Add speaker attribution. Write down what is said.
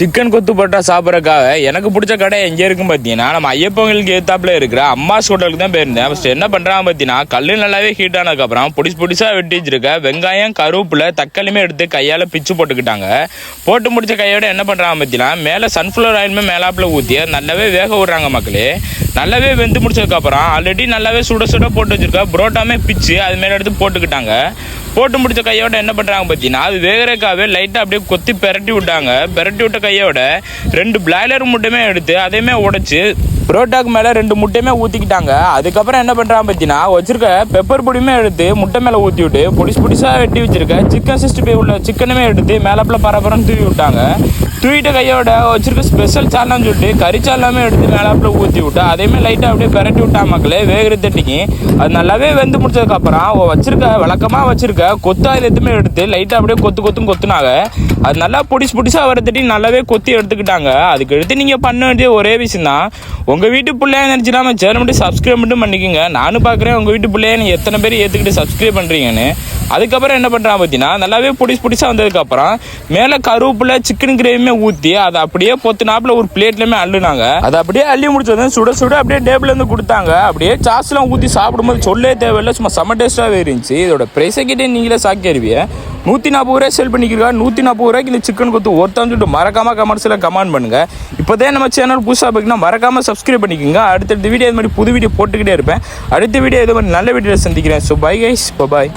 Speaker 1: Chicken கொத்து போட்டா சாப்பிட்றக்காக எனக்கு பிடிச்ச கடை எங்கே இருக்கும் பார்த்தீங்கன்னா நம்ம ஐயப்பங்களுக்கு ஏத்தாப்புல இருக்கிற அம்மாஸ் ஹோட்டலுக்கு தான் போயிருந்தேன். ஃபர்ஸ்ட் என்ன பண்ணுறாங்க பார்த்தீங்கன்னா கல் நல்லாவே ஹீட் ஆனதுக்கப்புறம் பொடிசாக வெட்டி வச்சிருக்க வெங்காயம் கருவேப்பிலை தக்காளியுமே எடுத்து கையால் பிச்சு போட்டுக்கிட்டாங்க. போட்டு முடிச்ச கையோட என்ன பண்ணுறாங்க பார்த்தீங்கன்னா மேலே சன்ஃப்ளவர் ஆயிலுமே மேலாப்பில் ஊற்றி நல்லாவே வேக விடுறாங்க மக்களே. நல்லாவே வெந்து முடிச்சதுக்கப்புறம் ஆல்ரெடி நல்லாவே சுட போட்டு வச்சிருக்க புரோட்டாமே பிச்சு அது மேலே எடுத்து போட்டுக்கிட்டாங்க. போட்டு முடிச்ச கையோட என்ன பண்ணுறாங்க பார்த்தீங்கன்னா அது வேகிறக்காகவே லைட்டாக அப்படியே கொத்தி பெரட்டி விட்டாங்க. பெரட்டி விட்ட கையோட 2 பிளாய்லர் முட்டையுமே எடுத்து அதையுமே உடைச்சு புரோட்டாக்கு மேலே 2 முட்டையுமே ஊற்றிக்கிட்டாங்க. அதுக்கப்புறம் என்ன பண்ணுறாங்க பார்த்தீங்கன்னா வச்சிருக்க பெப்பர் பொடியுமே எடுத்து முட்டை மேலே ஊற்றி விட்டு பொடிசாக வெட்டி வச்சிருக்க சிக்கன் 65 உள்ள சிக்கனுமே எடுத்து மேலப்பில் பரபரம் தூவி விட்டாங்க. தூவிட்ட கையோட வச்சிருக்க ஸ்பெஷல் சால்னான்னு சொல்லிட்டு கறிச்சாலாமே எடுத்து மேலாப்பில் ஊற்றி விட்டு அதையுமே லைட்டாக அப்படியே பெரட்டி விட்டா மக்களே வேகிற தட்டிக்கு. அது நல்லாவே வெந்து முடிச்சதுக்கப்புறம் வச்சிருக்க வழக்கமாக வச்சிருக்க கொத்தாயில் எதுவுமே எடுத்து லைட்டாக அப்படியே கொத்துனாங்க. அது நல்லா பொடிசாக வர தட்டி நல்லாவே கொத்தி எடுத்துக்கிட்டாங்க. அதுக்கு எடுத்து நீங்கள் பண்ண வேண்டிய ஒரே விஷயம் தான் உங்கள் வீட்டு பிள்ளையா நினச்சினா நம்ம சேனல் மட்டும் சப்ஸ்கிரைப் மட்டும் பண்ணிக்கோங்க. நானும் பார்க்குறேன் உங்கள் வீட்டு பிள்ளையா நீங்கள் எத்தனை பேர் ஏற்றுக்கிட்டு சப்ஸ்கிரைப் பண்ணுறீங்கன்னு. அதுக்கப்புறம் என்ன பண்ணுறாங்க பார்த்தீங்கன்னா நல்லாவே பொடிசாக வந்ததுக்கப்புறம் மேலே கருவேப்பிலை சிக்கன் கிரேவியுமே ஊற்றி அதை அப்படியே பொத்துனாப்பில் ஒரு பிளேட்லேயுமே அள்ளுனாங்க. அதை அப்படியே அள்ளி முடிச்சது சுட அப்படியே டேபிள்லேருந்து கொடுத்தாங்க. அப்படியே சாஸ்லாம் ஊற்றி சாப்பிடும்போது சொல்லே தேவையில்லை, சும்மா செம்ம டேஸ்ட்டாகவே இருந்துச்சு. இதோட ப்ரைஸை கிட்டே நீங்களே சாக்கிடுவீங்க. 140 ரூபாய் சேல் பண்ணிக்கிறா. 140 ரூபாய்க்கு இந்த சிக்கன் கொத்து ஒருத்தான்னு சொல்லிட்டு மறக்காம கமெண்ட்ஸில் கமெண்ட் பண்ணுங்கள். இப்போதான் நம்ம சேனல் புதுசாக பார்த்தீங்கன்னா மறக்காமல் சப்ஸ்கிரைப் பண்ணிக்கோங்க. அடுத்தடுத்த வீடியோ இது மாதிரி புது வீடியோ போட்டுக்கிட்டே இருப்பேன். அடுத்த வீடியோ இது மாதிரி நல்ல வீடியோவில் சந்திக்கிறேன். ஸோ பை கைஸ், பாய்.